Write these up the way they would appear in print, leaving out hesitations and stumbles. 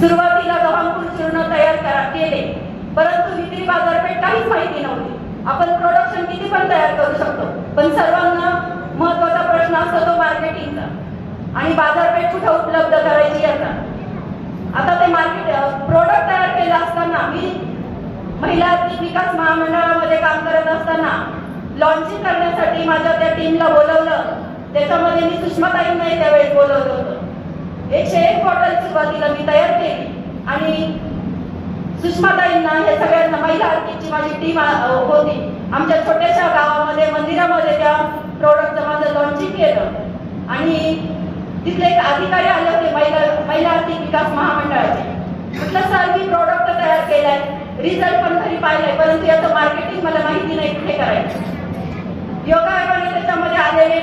सुरुवातीला गव्हांकुर चूर्ण तयार केले, परंतु विक्री बाजारपेठ काहीच माहिती नव्हती. आपण प्रोडक्शन किती पण तयार करू शकतो, पण सर्वांना महत्वाचा प्रश्न असतो तो मार्केटिंगचा आणि बाजारपेठ कुठे उपलब्ध करायची याचा. आता ते प्रोडक्ट तयार केलं असताना मी महिला आर्थिक विकास महामंडळामध्ये काम करत असताना लॉन्चिंग करण्यासाठी माझ्या त्या टीमला बोलवलं. त्याच्यामध्ये मी सुषमाताईंना त्यावेळेस बोलवलं होतं. 101 बॉटल सुरुवातीला मी तयार केली आणि सुषमाताईंना हे सगळ्यांना महिला आर्थिकची माझी टीम होती. आमच्या छोट्याशा गावामध्ये मंदिरामध्ये त्या प्रोडक्टचं माझं लॉन्चिंग केलं आणि तिथले एक अधिकारी आले होते महिला आर्थिक विकास महामंडळाचे. म्हटलं सर मी प्रोडक्ट तयार केलाय, रिझल्ट पण घरी पाहिलाय, परंतु याचं मार्केटिंग मला माहिती नाही कुठे करायचं. योगायोगाने त्याच्यामध्ये आलेले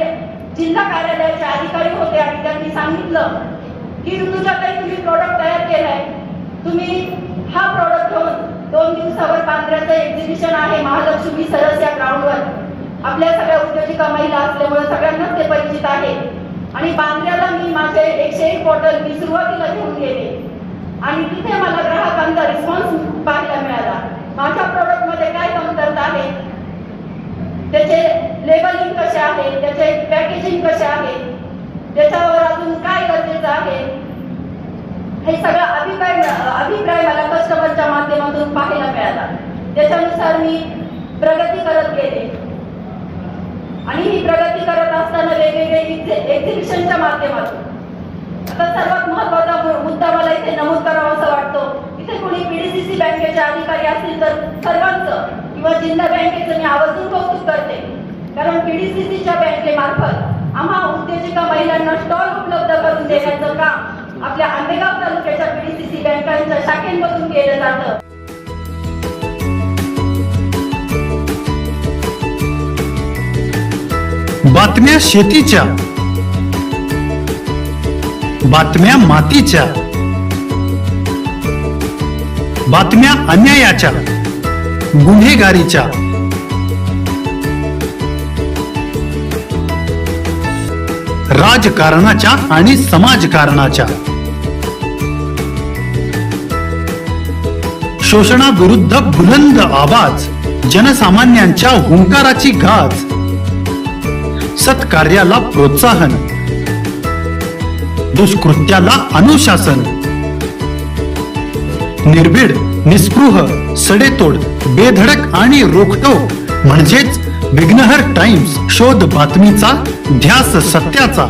जिल्हा कार्यालयाचे अधिकारी होते आणि त्यांनी सांगितलं की ऋतुजाताई तुम्ही प्रोडक्ट तयार केलाय, तुम्ही हा प्रोडक्ट घेऊन 2 दिवसावर बांद्र्याचं एक्झिबिशन आहे महालक्ष्मी सरस या ग्राउंडवर. आपल्या सगळ्या उद्योजिका महिला असल्यामुळे सगळ्यांनाच ते परिचित आहे आणि बांद्र्याला मी माझे 101 बॉटल मी सुरुवातीला घेऊन गेले आणि तिथे मला ग्राहकांचा रिस्पॉन्स पाहायला मिळाला. माझ्या प्रोडक्ट मध्ये काय कमतरता आहे, त्याचे लेबलिंग कसे आहे, त्याचे पॅकेजिंग कसे आहे, त्याच्यावर अजून काय गरजेचं आहे, हे सगळं अभिप्राय मला कस्टमरच्या माध्यमातून पाहायला मिळाला. त्याच्यानुसार मी प्रगती करत गेले आणि ही प्रगती करत असताना वेगवेगळे एक्झिबिशनच्या माध्यमातून. आता सर्वात महत्वाचा मुद्दा मला इथे नमूद करावा असं वाटतो, इथे कोणी पीडीसीसी बँकेचे अधिकारी असतील तर सर्वांचं किंवा जिल्हा बँकेचं मी आवर्जून कौतुक करते. कारण पीडीसीसीच्या बँकेमार्फत आम्हा उद्योजिका महिलांना स्टॉल उपलब्ध करून देण्याचं काम आपल्या आंबेगाव तालुक्याच्या पीडीसीसी बँकांच्या शाखेमधून केलं जातं. बातम्या शेतीच्या, बातम्या मातीच्या, बातम्या अन्यायाच्या, गुन्हेगारीच्या, राजकारणाच्या आणि समाजकारणाच्या, शोषणाविरुद्ध बुलंद आवाज, जनसामान्यांच्या हुंकाराची गाज, सत्कार्याला प्रोत्साहन, दुष्कृत्याला अनुशासन, निर्भीड, निस्पृह, सडेतोड, बेधडक आणि रोखटोक म्हणजेच विघ्नहर टाइम्स. शोध बातमीचा, ध्यास सत्याचा.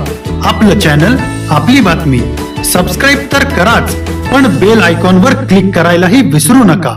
आपलं चॅनल, आपली बातमी. सबस्क्राईब तर कराच, पण बेल आयकॉनवर क्लिक करायलाही विसरू नका.